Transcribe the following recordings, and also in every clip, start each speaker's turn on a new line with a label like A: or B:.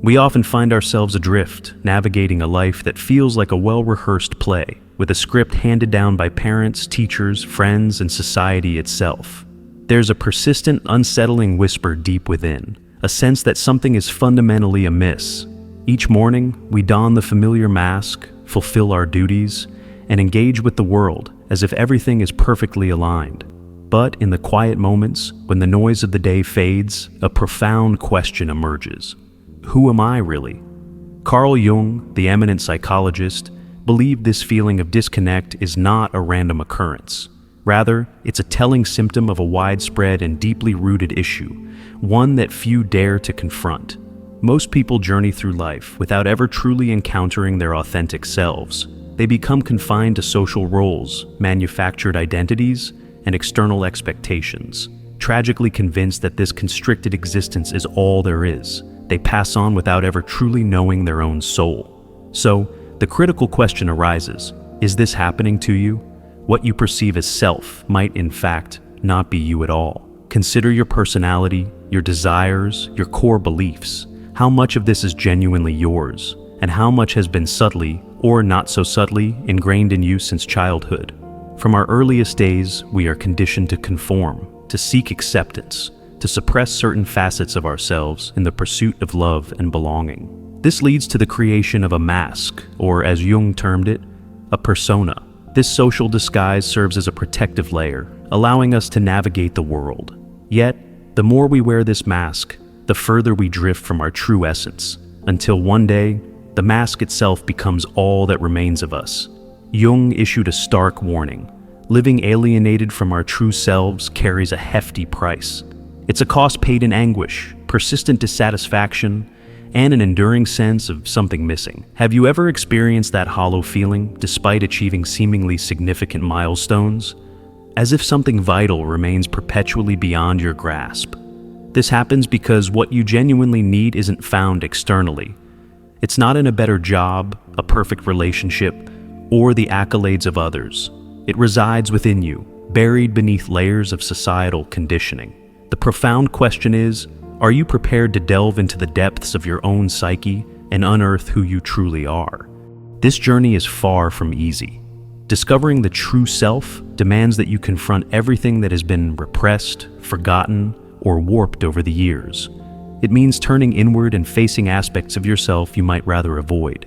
A: We often find ourselves adrift, navigating a life that feels like a well-rehearsed play, with a script handed down by parents, teachers, friends, and society itself. There's a persistent, unsettling whisper deep within, a sense that something is fundamentally amiss. Each morning, we don the familiar mask, fulfill our duties, and engage with the world as if everything is perfectly aligned. But in the quiet moments, when the noise of the day fades, a profound question emerges. Who am I really? Carl Jung, the eminent psychologist, believed this feeling of disconnect is not a random occurrence. Rather, it's a telling symptom of a widespread and deeply rooted issue, one that few dare to confront. Most people journey through life without ever truly encountering their authentic selves. They become confined to social roles, manufactured identities, and external expectations. Tragically convinced that this constricted existence is all there is, they pass on without ever truly knowing their own soul. So, the critical question arises, is this happening to you? What you perceive as self might, in fact, not be you at all. Consider your personality, your desires, your core beliefs. How much of this is genuinely yours, and how much has been subtly, or not so subtly, ingrained in you since childhood? From our earliest days, we are conditioned to conform, to seek acceptance, to suppress certain facets of ourselves in the pursuit of love and belonging. This leads to the creation of a mask, or as Jung termed it, a persona. This social disguise serves as a protective layer, allowing us to navigate the world. Yet, the more we wear this mask, the further we drift from our true essence, until one day, the mask itself becomes all that remains of us. Jung issued a stark warning. Living alienated from our true selves carries a hefty price. It's a cost paid in anguish, persistent dissatisfaction, and an enduring sense of something missing. Have you ever experienced that hollow feeling despite achieving seemingly significant milestones? As if something vital remains perpetually beyond your grasp. This happens because what you genuinely need isn't found externally. It's not in a better job, a perfect relationship, or the accolades of others. It resides within you, buried beneath layers of societal conditioning. The profound question is, are you prepared to delve into the depths of your own psyche and unearth who you truly are? This journey is far from easy. Discovering the true self demands that you confront everything that has been repressed, forgotten, or warped over the years. It means turning inward and facing aspects of yourself you might rather avoid.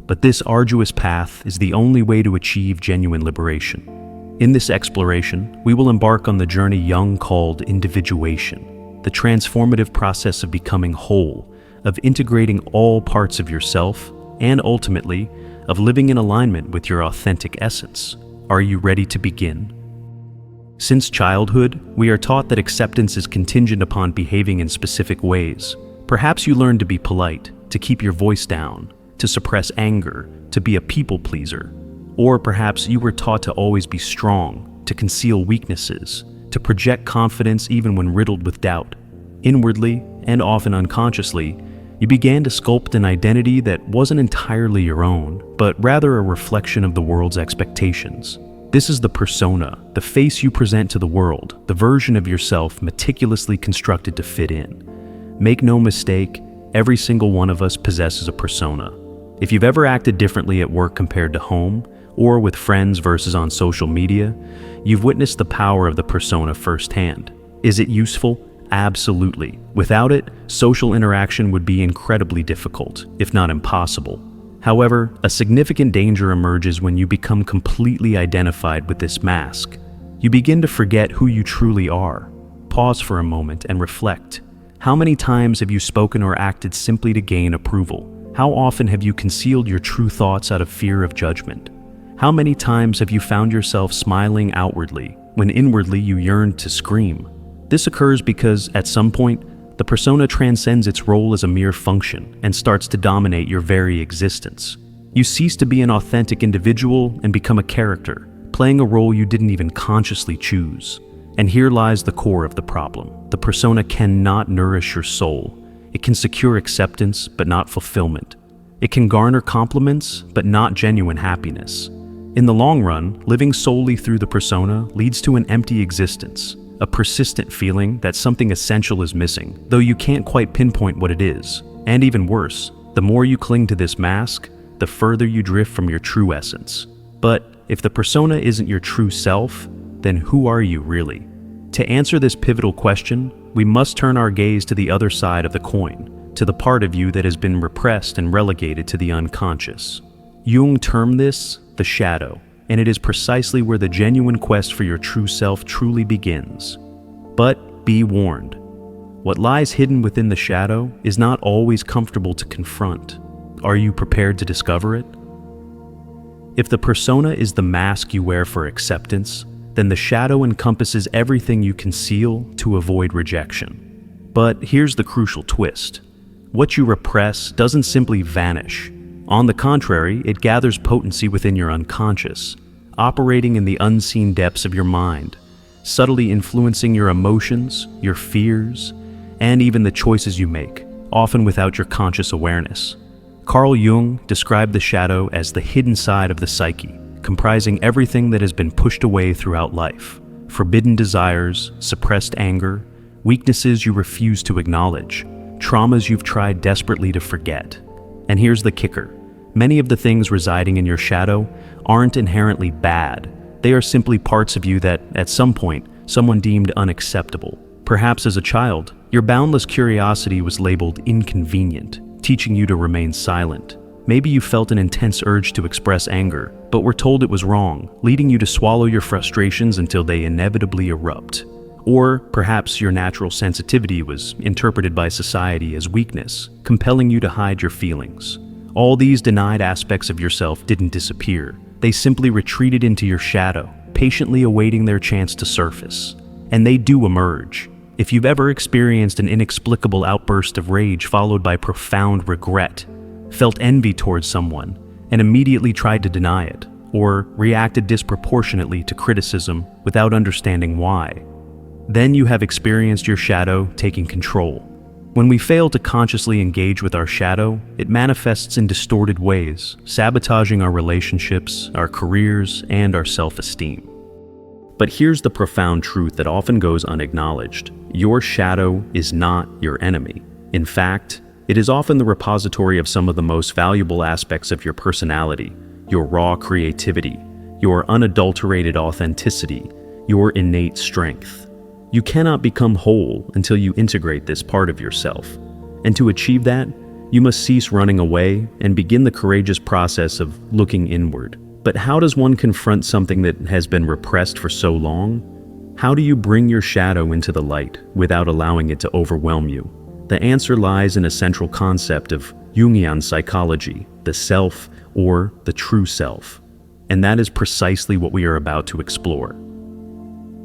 A: But this arduous path is the only way to achieve genuine liberation. In this exploration, we will embark on the journey Jung called individuation. The transformative process of becoming whole, of integrating all parts of yourself, and ultimately, of living in alignment with your authentic essence. Are you ready to begin? Since childhood, we are taught that acceptance is contingent upon behaving in specific ways. Perhaps you learned to be polite, to keep your voice down, to suppress anger, to be a people pleaser. Or perhaps you were taught to always be strong, to conceal weaknesses, to project confidence even when riddled with doubt. Inwardly, and often unconsciously, you began to sculpt an identity that wasn't entirely your own, but rather a reflection of the world's expectations. This is the persona, the face you present to the world, the version of yourself meticulously constructed to fit in. Make no mistake, every single one of us possesses a persona. If you've ever acted differently at work compared to home, or with friends versus on social media, you've witnessed the power of the persona firsthand. Is it useful? Absolutely. Without it, social interaction would be incredibly difficult, if not impossible. However, a significant danger emerges when you become completely identified with this mask. You begin to forget who you truly are. Pause for a moment and reflect. How many times have you spoken or acted simply to gain approval? How often have you concealed your true thoughts out of fear of judgment? How many times have you found yourself smiling outwardly when inwardly you yearned to scream? This occurs because, at some point, the persona transcends its role as a mere function and starts to dominate your very existence. You cease to be an authentic individual and become a character, playing a role you didn't even consciously choose. And here lies the core of the problem. The persona cannot nourish your soul. It can secure acceptance, but not fulfillment. It can garner compliments, but not genuine happiness. In the long run, living solely through the persona leads to an empty existence, a persistent feeling that something essential is missing, though you can't quite pinpoint what it is. And even worse, the more you cling to this mask, the further you drift from your true essence. But if the persona isn't your true self, then who are you really? To answer this pivotal question, we must turn our gaze to the other side of the coin, to the part of you that has been repressed and relegated to the unconscious. Jung termed this the shadow, and it is precisely where the genuine quest for your true self truly begins. But be warned, what lies hidden within the shadow is not always comfortable to confront. Are you prepared to discover it? If the persona is the mask you wear for acceptance, then the shadow encompasses everything you conceal to avoid rejection. But here's the crucial twist. What you repress doesn't simply vanish. On the contrary, it gathers potency within your unconscious, operating in the unseen depths of your mind, subtly influencing your emotions, your fears, and even the choices you make, often without your conscious awareness. Carl Jung described the shadow as the hidden side of the psyche, comprising everything that has been pushed away throughout life: forbidden desires, suppressed anger, weaknesses you refuse to acknowledge, traumas you've tried desperately to forget. And here's the kicker. Many of the things residing in your shadow aren't inherently bad. They are simply parts of you that, at some point, someone deemed unacceptable. Perhaps as a child, your boundless curiosity was labeled inconvenient, teaching you to remain silent. Maybe you felt an intense urge to express anger, but were told it was wrong, leading you to swallow your frustrations until they inevitably erupt. Or perhaps your natural sensitivity was interpreted by society as weakness, compelling you to hide your feelings. All these denied aspects of yourself didn't disappear. They simply retreated into your shadow, patiently awaiting their chance to surface. And they do emerge. If you've ever experienced an inexplicable outburst of rage followed by profound regret, felt envy towards someone, and immediately tried to deny it, or reacted disproportionately to criticism without understanding why, then you have experienced your shadow taking control. When we fail to consciously engage with our shadow, it manifests in distorted ways, sabotaging our relationships, our careers, and our self-esteem. But here's the profound truth that often goes unacknowledged. Your shadow is not your enemy. In fact, it is often the repository of some of the most valuable aspects of your personality, your raw creativity, your unadulterated authenticity, your innate strength. You cannot become whole until you integrate this part of yourself. And to achieve that, you must cease running away and begin the courageous process of looking inward. But how does one confront something that has been repressed for so long? How do you bring your shadow into the light without allowing it to overwhelm you? The answer lies in a central concept of Jungian psychology, the self or the true self. And that is precisely what we are about to explore.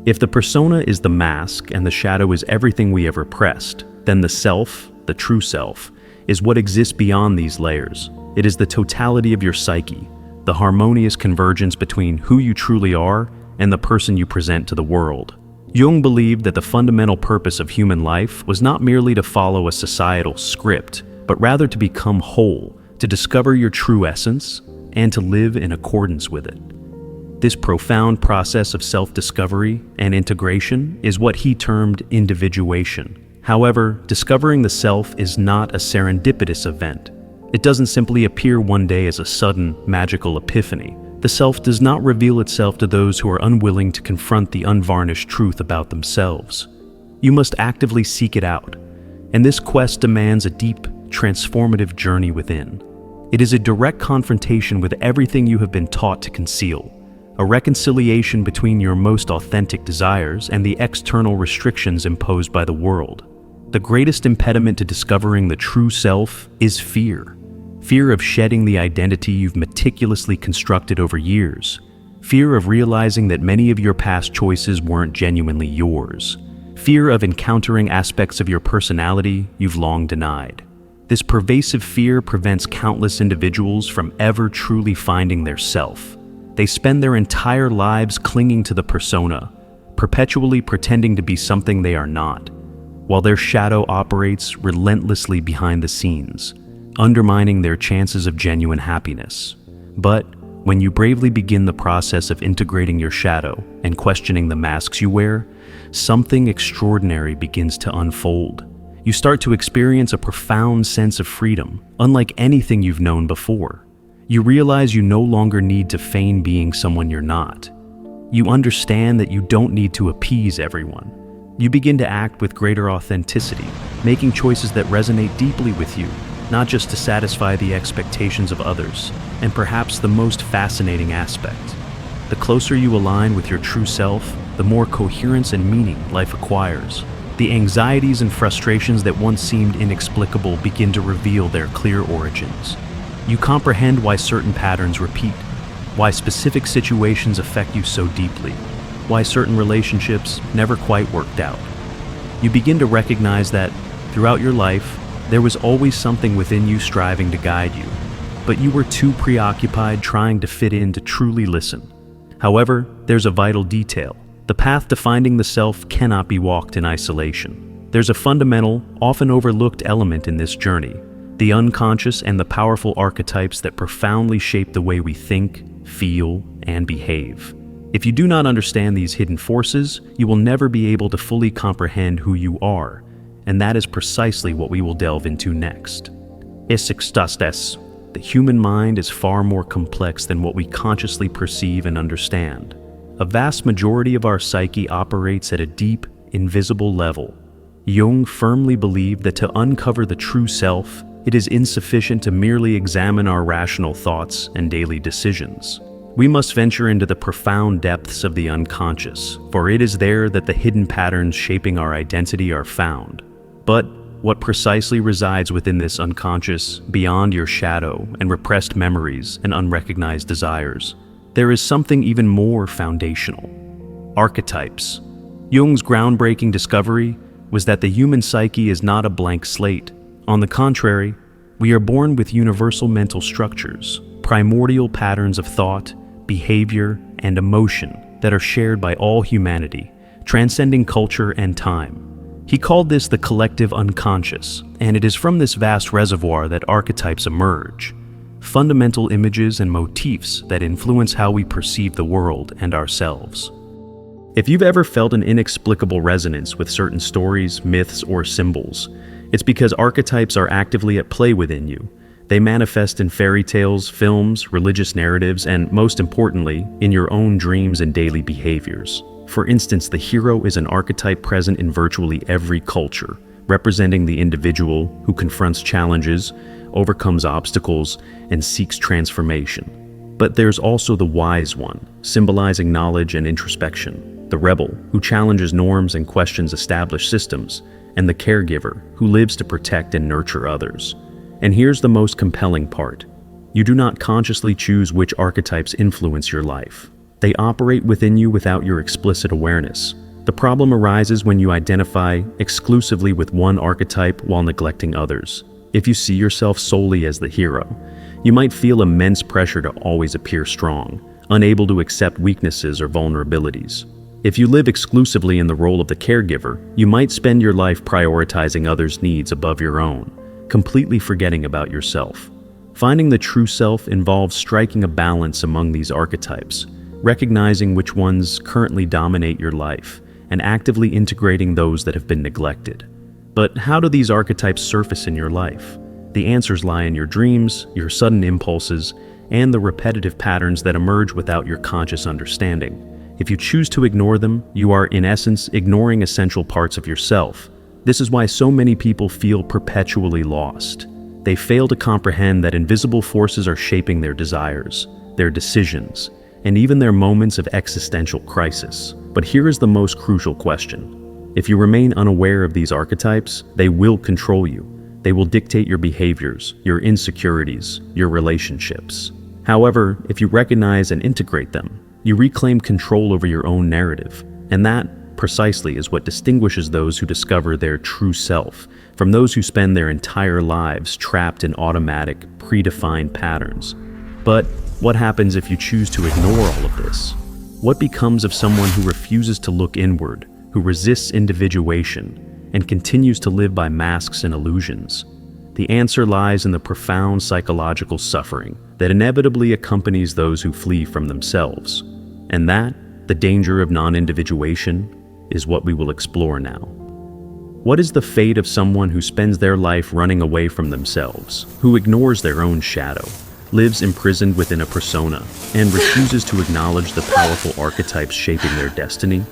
A: If the persona is the mask and the shadow is everything we have repressed, then the self, the true self, is what exists beyond these layers. It is the totality of your psyche, the harmonious convergence between who you truly are and the person you present to the world. Jung believed that the fundamental purpose of human life was not merely to follow a societal script, but rather to become whole, to discover your true essence, and to live in accordance with it. This profound process of self-discovery and integration is what he termed individuation. However, discovering the self is not a serendipitous event. It doesn't simply appear one day as a sudden, magical epiphany. The self does not reveal itself to those who are unwilling to confront the unvarnished truth about themselves. You must actively seek it out, and this quest demands a deep, transformative journey within. It is a direct confrontation with everything you have been taught to conceal, a reconciliation between your most authentic desires and the external restrictions imposed by the world. The greatest impediment to discovering the true self is fear. Fear of shedding the identity you've meticulously constructed over years. Fear of realizing that many of your past choices weren't genuinely yours. Fear of encountering aspects of your personality you've long denied. This pervasive fear prevents countless individuals from ever truly finding their self. They spend their entire lives clinging to the persona, perpetually pretending to be something they are not, while their shadow operates relentlessly behind the scenes, undermining their chances of genuine happiness. But when you bravely begin the process of integrating your shadow and questioning the masks you wear, something extraordinary begins to unfold. You start to experience a profound sense of freedom, unlike anything you've known before. You realize you no longer need to feign being someone you're not. You understand that you don't need to appease everyone. You begin to act with greater authenticity, making choices that resonate deeply with you, not just to satisfy the expectations of others. And perhaps the most fascinating aspect: the closer you align with your true self, the more coherence and meaning life acquires. The anxieties and frustrations that once seemed inexplicable begin to reveal their clear origins. You comprehend why certain patterns repeat, why specific situations affect you so deeply, why certain relationships never quite worked out. You begin to recognize that, throughout your life, there was always something within you striving to guide you, but you were too preoccupied trying to fit in to truly listen. However, there's a vital detail. The path to finding the self cannot be walked in isolation. There's a fundamental, often overlooked element in this journey: the unconscious and the powerful archetypes that profoundly shape the way we think, feel, and behave. If you do not understand these hidden forces, you will never be able to fully comprehend who you are, and that is precisely what we will delve into next. Existas. The human mind is far more complex than what we consciously perceive and understand. A vast majority of our psyche operates at a deep, invisible level. Jung firmly believed that to uncover the true self, it is insufficient to merely examine our rational thoughts and daily decisions. We must venture into the profound depths of the unconscious, for it is there that the hidden patterns shaping our identity are found. But what precisely resides within this unconscious, beyond your shadow and repressed memories and unrecognized desires? There is something even more foundational: archetypes. Jung's groundbreaking discovery was that the human psyche is not a blank slate. On the contrary, we are born with universal mental structures, primordial patterns of thought, behavior, and emotion that are shared by all humanity, transcending culture and time. He called this the collective unconscious, and it is from this vast reservoir that archetypes emerge, fundamental images and motifs that influence how we perceive the world and ourselves. If you've ever felt an inexplicable resonance with certain stories, myths, or symbols, it's because archetypes are actively at play within you. They manifest in fairy tales, films, religious narratives, and most importantly, in your own dreams and daily behaviors. For instance, the hero is an archetype present in virtually every culture, representing the individual who confronts challenges, overcomes obstacles, and seeks transformation. But there's also the wise one, symbolizing knowledge and introspection, the rebel, who challenges norms and questions established systems, and the caregiver, who lives to protect and nurture others. And here's the most compelling part: you do not consciously choose which archetypes influence your life. They operate within you without your explicit awareness. The problem arises when you identify exclusively with one archetype while neglecting others. If you see yourself solely as the hero, you might feel immense pressure to always appear strong, unable to accept weaknesses or vulnerabilities. If you live exclusively in the role of the caregiver, you might spend your life prioritizing others' needs above your own, completely forgetting about yourself. Finding the true self involves striking a balance among these archetypes, recognizing which ones currently dominate your life, and actively integrating those that have been neglected. But how do these archetypes surface in your life? The answers lie in your dreams, your sudden impulses, and the repetitive patterns that emerge without your conscious understanding. If you choose to ignore them, you are in essence ignoring essential parts of yourself. This is why so many people feel perpetually lost. They fail to comprehend that invisible forces are shaping their desires, their decisions, and even their moments of existential crisis. But here is the most crucial question. If you remain unaware of these archetypes, they will control you. They will dictate your behaviors, your insecurities, your relationships. However, if you recognize and integrate them, you reclaim control over your own narrative. And that, precisely, is what distinguishes those who discover their true self from those who spend their entire lives trapped in automatic, predefined patterns. But what happens if you choose to ignore all of this? What becomes of someone who refuses to look inward, who resists individuation, and continues to live by masks and illusions? The answer lies in the profound psychological suffering that inevitably accompanies those who flee from themselves. And that, the danger of non-individuation, is what we will explore now. What is the fate of someone who spends their life running away from themselves, who ignores their own shadow, lives imprisoned within a persona, and refuses to acknowledge the powerful archetypes shaping their destiny?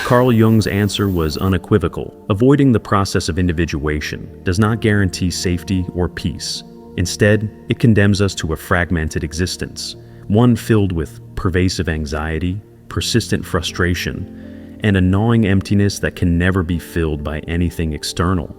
A: Carl Jung's answer was unequivocal. Avoiding the process of individuation does not guarantee safety or peace. Instead, it condemns us to a fragmented existence, one filled with pervasive anxiety, persistent frustration, and a gnawing emptiness that can never be filled by anything external.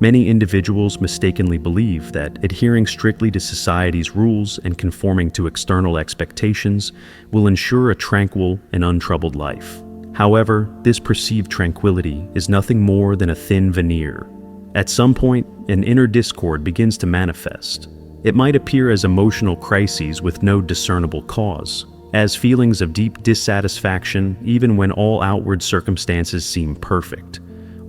A: Many individuals mistakenly believe that adhering strictly to society's rules and conforming to external expectations will ensure a tranquil and untroubled life. However, this perceived tranquility is nothing more than a thin veneer. At some point, an inner discord begins to manifest. It might appear as emotional crises with no discernible cause, as feelings of deep dissatisfaction even when all outward circumstances seem perfect,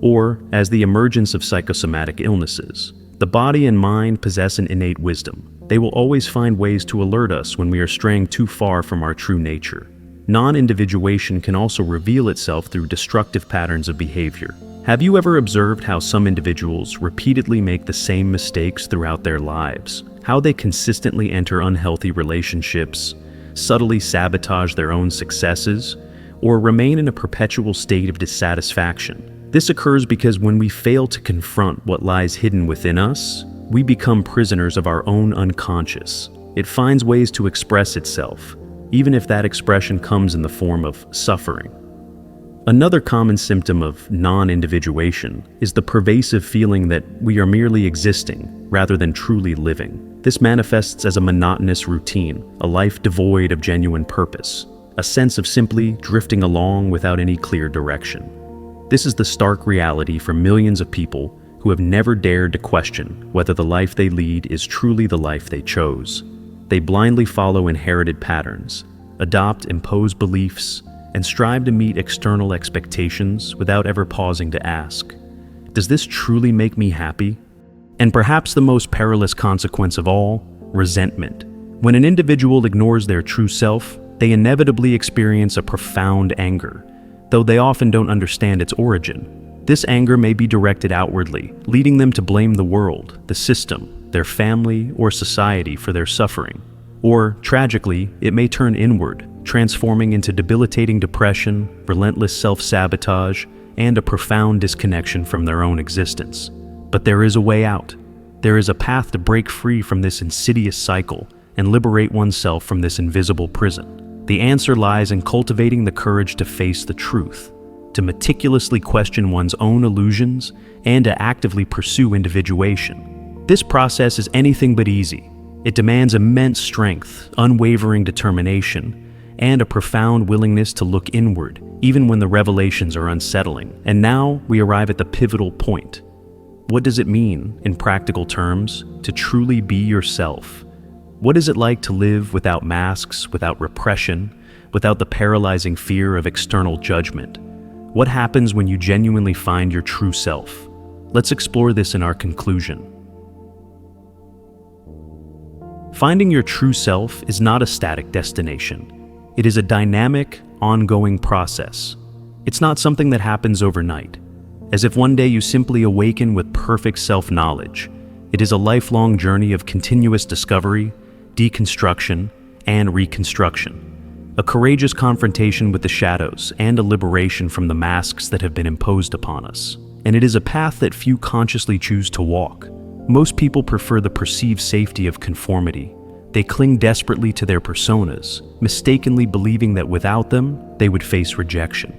A: or as the emergence of psychosomatic illnesses. The body and mind possess an innate wisdom. They will always find ways to alert us when we are straying too far from our true nature. Non-individuation can also reveal itself through destructive patterns of behavior. Have you ever observed how some individuals repeatedly make the same mistakes throughout their lives? How they consistently enter unhealthy relationships, subtly sabotage their own successes, or remain in a perpetual state of dissatisfaction? This occurs because when we fail to confront what lies hidden within us, we become prisoners of our own unconscious. It finds ways to express itself, even if that expression comes in the form of suffering. Another common symptom of non-individuation is the pervasive feeling that we are merely existing rather than truly living. This manifests as a monotonous routine, a life devoid of genuine purpose, a sense of simply drifting along without any clear direction. This is the stark reality for millions of people who have never dared to question whether the life they lead is truly the life they chose. They blindly follow inherited patterns, adopt imposed beliefs, and strive to meet external expectations without ever pausing to ask, does this truly make me happy? And perhaps the most perilous consequence of all, resentment. When an individual ignores their true self, they inevitably experience a profound anger, though they often don't understand its origin. This anger may be directed outwardly, leading them to blame the world, the system, their family, or society for their suffering. Or, tragically, it may turn inward, transforming into debilitating depression, relentless self-sabotage, and a profound disconnection from their own existence. But there is a way out. There is a path to break free from this insidious cycle and liberate oneself from this invisible prison. The answer lies in cultivating the courage to face the truth, to meticulously question one's own illusions, and to actively pursue individuation. This process is anything but easy. It demands immense strength, unwavering determination, and a profound willingness to look inward, even when the revelations are unsettling. And now we arrive at the pivotal point. What does it mean, in practical terms, to truly be yourself? What is it like to live without masks, without repression, without the paralyzing fear of external judgment? What happens when you genuinely find your true self? Let's explore this in our conclusion. Finding your true self is not a static destination. It is a dynamic, ongoing process. It's not something that happens overnight, as if one day you simply awaken with perfect self-knowledge. It is a lifelong journey of continuous discovery, deconstruction, and reconstruction. A courageous confrontation with the shadows and a liberation from the masks that have been imposed upon us. And it is a path that few consciously choose to walk. Most people prefer the perceived safety of conformity. They cling desperately to their personas, mistakenly believing that without them, they would face rejection.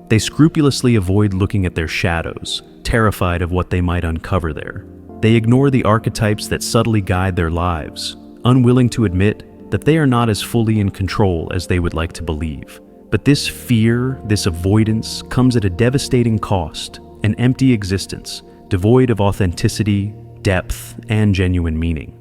A: They scrupulously avoid looking at their shadows, terrified of what they might uncover there. They ignore the archetypes that subtly guide their lives, unwilling to admit that they are not as fully in control as they would like to believe. But this fear, this avoidance, comes at a devastating cost, an empty existence, devoid of authenticity, depth, and genuine meaning.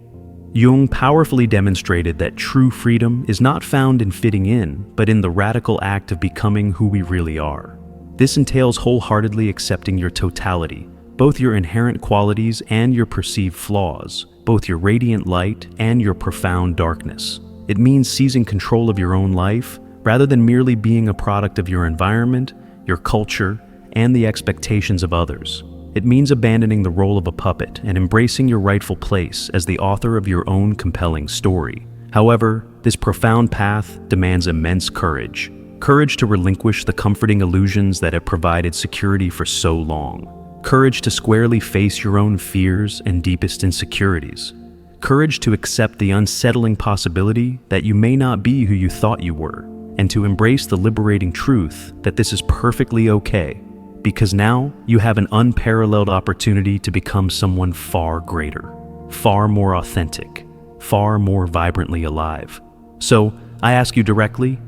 A: Jung powerfully demonstrated that true freedom is not found in fitting in, but in the radical act of becoming who we really are. This entails wholeheartedly accepting your totality, both your inherent qualities and your perceived flaws, both your radiant light and your profound darkness. It means seizing control of your own life, rather than merely being a product of your environment, your culture, and the expectations of others. It means abandoning the role of a puppet and embracing your rightful place as the author of your own compelling story. However, this profound path demands immense courage. Courage to relinquish the comforting illusions that have provided security for so long. Courage to squarely face your own fears and deepest insecurities. Courage to accept the unsettling possibility that you may not be who you thought you were, and to embrace the liberating truth that this is perfectly okay, because now you have an unparalleled opportunity to become someone far greater, far more authentic, far more vibrantly alive. So, I ask you directly,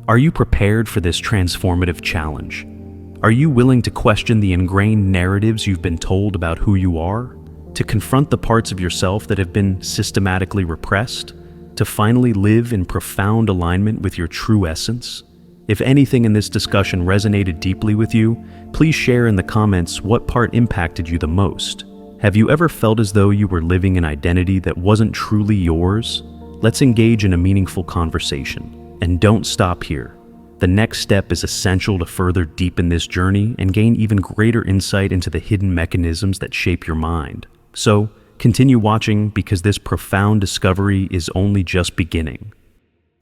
A: are you prepared for this transformative challenge? Are you willing to question the ingrained narratives you've been told about who you are? To confront the parts of yourself that have been systematically repressed? To finally live in profound alignment with your true essence? If anything in this discussion resonated deeply with you, please share in the comments what part impacted you the most. Have you ever felt as though you were living an identity that wasn't truly yours? Let's engage in a meaningful conversation. And don't stop here. The next step is essential to further deepen this journey and gain even greater insight into the hidden mechanisms that shape your mind. So, continue watching because this profound discovery is only just beginning.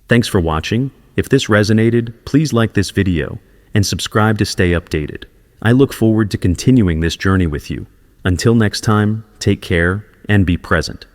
A: Thanks for watching. If this resonated, please like this video and subscribe to stay updated. I look forward to continuing this journey with you. Until next time, take care and be present.